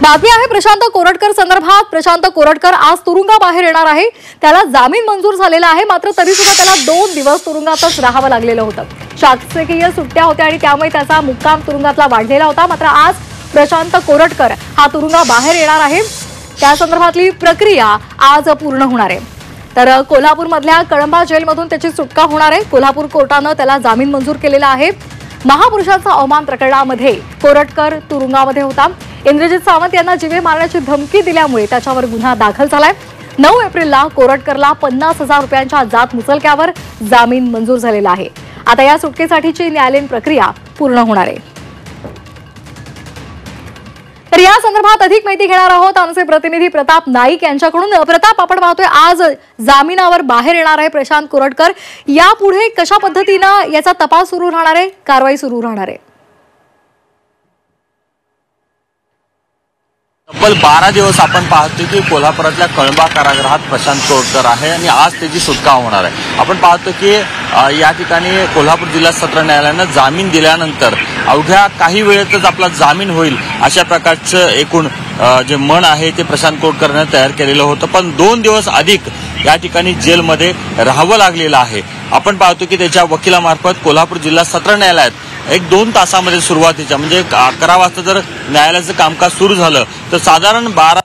बातमी आहे प्रशांत कोरटकर संदर्भात। प्रशांत कोरटकर आज तुरुंगाबाहेर येणार आहे। त्याला जामीन मंजूर झालेला आहे, मात्र तरी सुद्धा त्याला 2 दिवस तुरुंगातच राहावं लागलेलं होतं। शासकीय सुट्ट्या होत्या आणि त्यामुळे त्याचा मुक्काम तुरुंगातला वाढलेला होता। मात्र आज प्रशांत कोरटकर हा तुरुंगाबाहेर येणार आहे। त्या संदर्भातली प्रक्रिया आज पूर्ण होणार आहे। तर कोल्हापूरमधल्या कळंबा जेलमधून त्याची सुटका होणार आहे। कोल्हापूर कोर्टाने त्याला जामीन मंजूर केलेला आहे। महापुरुषाचा अवमान प्रकरणामध्ये कोरटकर तुरुंगामध्ये होता। इंद्रजित सावंत यांना जीवे मारण्याची धमकी दिल्यामुळे त्याच्यावर गुन्हा दाखल झालाय। 9 एप्रिलला कोरटकरला 50,000 रुपयांच्या जात मुचलक्यावर जामीन मंजूर झालेला आहे। आता या सुटकेसाठीची न्यायालयीन प्रक्रिया पूर्ण होणार आहे। तर या संदर्भात अधिक माहिती घेणार आहोत आमचे प्रतिनिधी प्रताप नाईक यांच्याकडून। प्रताप, आपण पाहतोय आज जामिनावर बाहेर येणार आहे प्रशांत कोरटकर। यापुढे कशा पद्धतीने याचा तपास सुरू राहणार आहे, कारवाई सुरू राहणार आहे? तब्बल 12 दिवस आपण पाहतोय की कोल्हापुरातल्या कळंबा कारागृहात प्रशांत कोरटकर आहे आणि आज त्याची सुटका होणार आहे। आपण पाहतो की या ठिकाणी कोल्हापूर जिल्हा सत्र न्यायालयानं जामीन दिल्यानंतर अवघ्या काही वेळेतच आपला जामीन होईल अशा प्रकारचं एकूण जे मन आहे ते प्रशांत कोरटकरने तयार केलेलं होतं, पण 2 दिवस अधिक या ठिकाणी जेलमध्ये राहावं लागलेलं आहे। आपण पाहतो की त्याच्या वकिलामार्फत कोल्हापूर जिल्हा सत्र न्यायालयात 1-2 तासामध्ये सुरुवातीच्या म्हणजे 11 वाजता जर न्यायालयाचं कामकाज सुरू झालं तर साधारण 12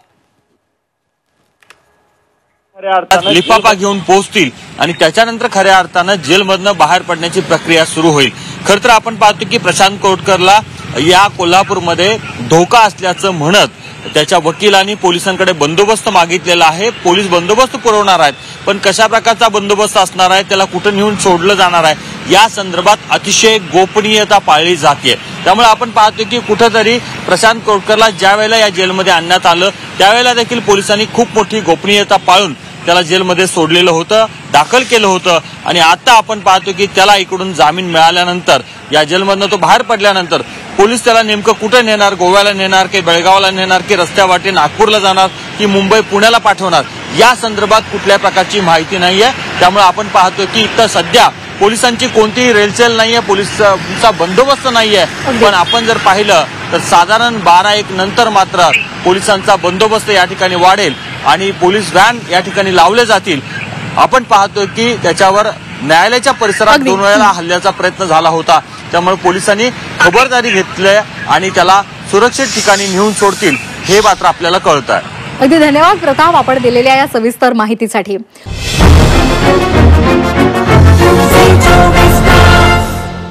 लिफाफा घेऊन पोहोचतील आणि त्याच्यानंतर खऱ्या अर्थानं जेलमधनं बाहेर पडण्याची प्रक्रिया सुरू होईल। खरं तर आपण पाहतो की प्रशांत कोरटकरला या कोल्हापूरमध्ये धोका असल्याचं म्हणत त्याच्या वकिलांनी पोलिसांकडे बंदोबस्त मागितलेला आहे। पोलीस बंदोबस्त पुरवणार आहेत, पण कशा प्रकारचा बंदोबस्त असणार आहे, त्याला कुठं नेऊन सोडलं जाणार आहे या संदर्भात अतिशय गोपनीयता पाळली जाते। त्यामुळे आपण पाहतो की कुठेतरी प्रशांत कोरटकरला ज्या वेळेला या जेलमध्ये आणण्यात आलं त्यावेळेला देखील पोलिसांनी खूप मोठी गोपनीयता पाळून त्याला जेलमध्ये सोडलेलं होतं, दाखल केलं होतं आणि आता आपण पाहतो की त्याला इकडून जामीन मिळाल्यानंतर या जेलमधनं तो बाहेर पडल्यानंतर पोलीस त्याला नेमकं कुठे नेणार, गोव्याला नेणार की बेळगावला नेणार की रस्त्या वाटे नागपूरला जाणार की मुंबई पुण्याला पाठवणार या संदर्भात कुठल्या प्रकारची माहिती नाहीये। त्यामुळे आपण पाहतो की इथं सध्या पोलिसांची कोणतीही रेलचेल नाहीये, पोलिसांचा बंदोबस्त नाहीये, पण आपण जर पाहिलं तर साधारण 12-1 नंतर मात्र पोलिसांचा बंदोबस्त या ठिकाणी वाढेल आणि पोलीस व्हॅन या ठिकाणी लावले जातील। आपण पाहतो की त्याच्यावर न्यायालयाच्या परिसरात 2 वेळा हल्ल्याचा प्रयत्न झाला होता, त्यामुळे पोलिसांनी खबरदारी घेतली आणि त्याला सुरक्षित ठिकाणी नेऊन सोडतील हे मात्र आपल्याला कळतं आहे। अगदी धन्यवाद प्रताप, आपण दिलेल्या या सविस्तर माहितीसाठी।